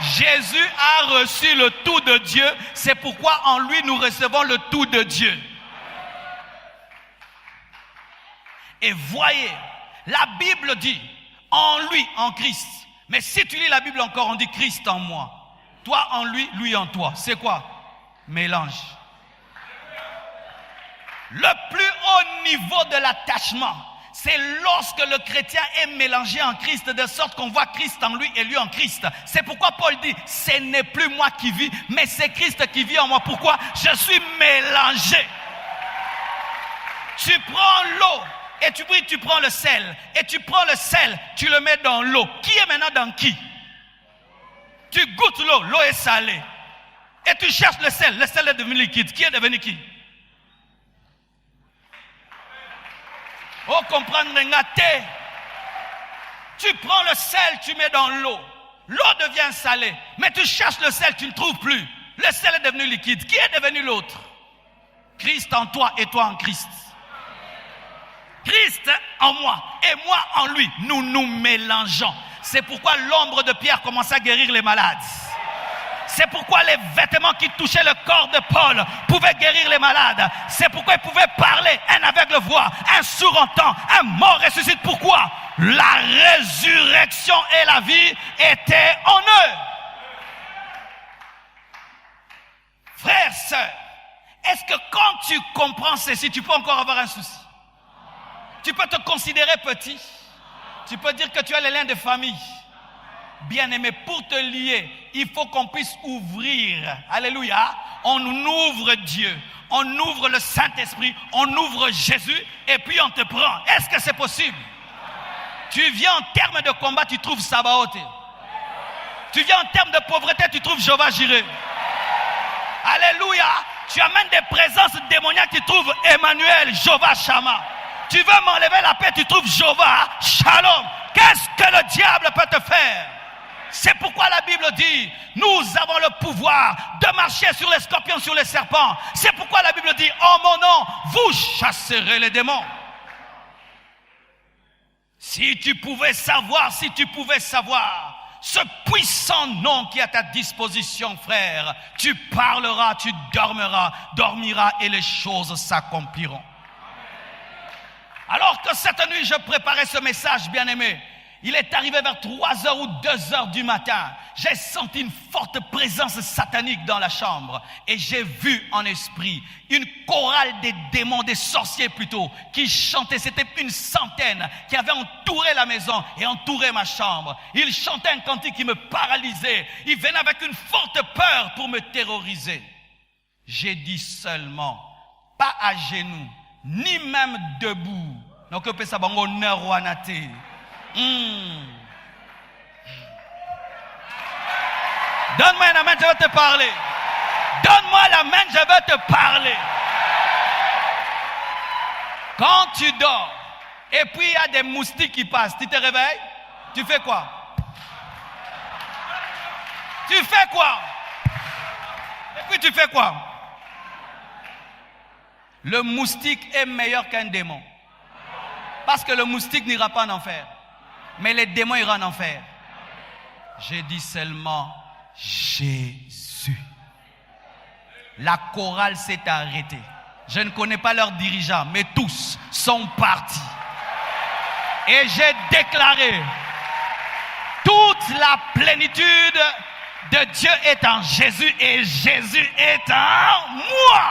Jésus a reçu le tout de Dieu. C'est pourquoi en lui nous recevons le tout de Dieu. Et voyez, la Bible dit en lui, en Christ. Mais si tu lis la Bible encore, on dit Christ en moi. Toi en lui, lui en toi. C'est quoi? Mélange. Le plus haut niveau de l'attachement, c'est lorsque le chrétien est mélangé en Christ, de sorte qu'on voit Christ en lui et lui en Christ. C'est pourquoi Paul dit, ce n'est plus moi qui vis, mais c'est Christ qui vit en moi. Pourquoi? Je suis mélangé. Tu prends l'eau et tu prends le sel. Et tu prends le sel, tu le mets dans l'eau. Qui est maintenant dans qui? Tu goûtes l'eau, l'eau est salée. Et tu cherches le sel est devenu liquide. Qui est devenu qui? Oh, comprendre, tu prends le sel, tu mets dans l'eau. L'eau devient salée. Mais tu cherches le sel, tu ne trouves plus. Le sel est devenu liquide. Qui est devenu l'autre? Christ en toi et toi en Christ. Christ en moi et moi en lui. Nous nous mélangeons. C'est pourquoi l'ombre de Pierre commençait à guérir les malades. C'est pourquoi les vêtements qui touchaient le corps de Paul pouvaient guérir les malades. C'est pourquoi ils pouvaient parler. Un aveugle voit, un sourd entend, un mort ressuscite. Pourquoi? La résurrection et la vie étaient en eux. Frères, sœurs, est-ce que quand tu comprends ceci, tu peux encore avoir un souci? Tu peux te considérer petit. Tu peux dire que tu as les liens de famille. Bien-aimé, pour te lier, il faut qu'on puisse ouvrir. Alléluia. On ouvre Dieu. On ouvre le Saint-Esprit. On ouvre Jésus. Et puis on te prend. Est-ce que c'est possible? Tu viens en termes de combat, tu trouves Sabaoth. Tu viens en termes de pauvreté, tu trouves Jéhovah Jireh. Alléluia. Tu amènes des présences démoniaques, tu trouves Emmanuel, Jéhovah Shammah. Tu veux m'enlever la paix, tu trouves Jéhovah Shalom. Qu'est-ce que le diable peut te faire? C'est pourquoi la Bible dit, nous avons le pouvoir de marcher sur les scorpions, sur les serpents. C'est pourquoi la Bible dit, en mon nom, vous chasserez les démons. Si tu pouvais savoir, ce puissant nom qui est à ta disposition, frère, tu parleras, tu dormiras et les choses s'accompliront. Alors que cette nuit, je préparais ce message, bien-aimé, il est arrivé vers 3h ou 2h du matin. J'ai senti une forte présence satanique dans la chambre. Et j'ai vu en esprit une chorale des démons, des sorciers plutôt, qui chantaient. C'était une centaine qui avaient entouré la maison et entouré ma chambre. Ils chantaient un cantique qui me paralysait. Ils venaient avec une forte peur pour me terroriser. J'ai dit seulement, pas à genoux, ni même debout. Donc, on peut savoir honneur ou anaté. Donne-moi la main, je vais te parler. Donne-moi la main, je vais te parler. Quand tu dors, et puis il y a des moustiques qui passent, tu te réveilles, tu fais quoi? Tu fais quoi? Et puis tu fais quoi? Le moustique est meilleur qu'un démon. Parce que le moustique n'ira pas en enfer. Mais les démons iront en enfer. J'ai dit seulement Jésus. La chorale s'est arrêtée. Je ne connais pas leurs dirigeants, mais tous sont partis. Et j'ai déclaré, toute la plénitude de Dieu est en Jésus et Jésus est en moi.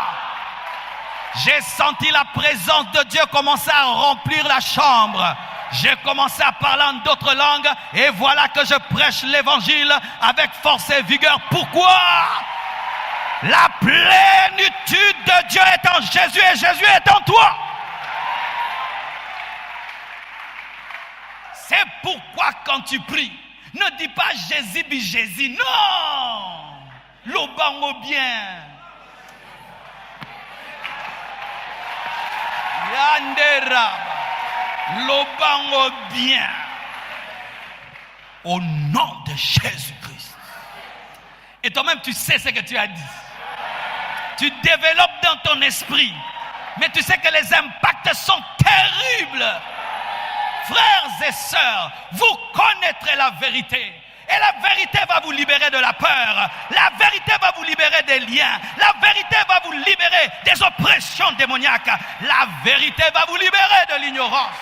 J'ai senti la présence de Dieu commencer à remplir la chambre. J'ai commencé à parler en d'autres langues et voilà que je prêche l'évangile avec force et vigueur. Pourquoi? La plénitude de Dieu est en Jésus et Jésus est en toi. C'est pourquoi quand tu pries, ne dis pas Jésus bi Jésus. Non! L'obango bien. Yandera. L'obango bien. Au nom de Jésus-Christ. Et toi-même, tu sais ce que tu as dit. Tu développes dans ton esprit. Mais tu sais que les impacts sont terribles. Frères et sœurs, vous connaîtrez la vérité. Et la vérité va vous libérer de la peur. La vérité va vous libérer des liens. La vérité va vous libérer des oppressions démoniaques. La vérité va vous libérer de l'ignorance.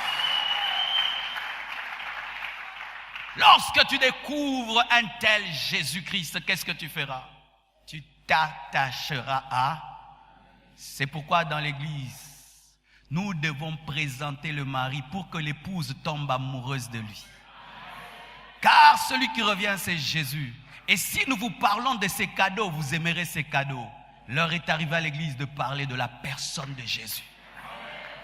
Lorsque tu découvres un tel Jésus-Christ, qu'est-ce que tu feras? Tu t'attacheras à. C'est pourquoi dans l'église, nous devons présenter le mari pour que l'épouse tombe amoureuse de lui. Car celui qui revient, c'est Jésus. Et si nous vous parlons de ces cadeaux, vous aimerez ces cadeaux. L'heure est arrivée à l'église de parler de la personne de Jésus.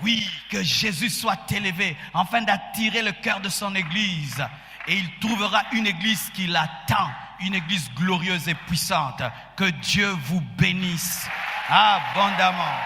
Oui, que Jésus soit élevé afin d'attirer le cœur de son église. Et il trouvera une église qui l'attend, une église glorieuse et puissante. Que Dieu vous bénisse abondamment.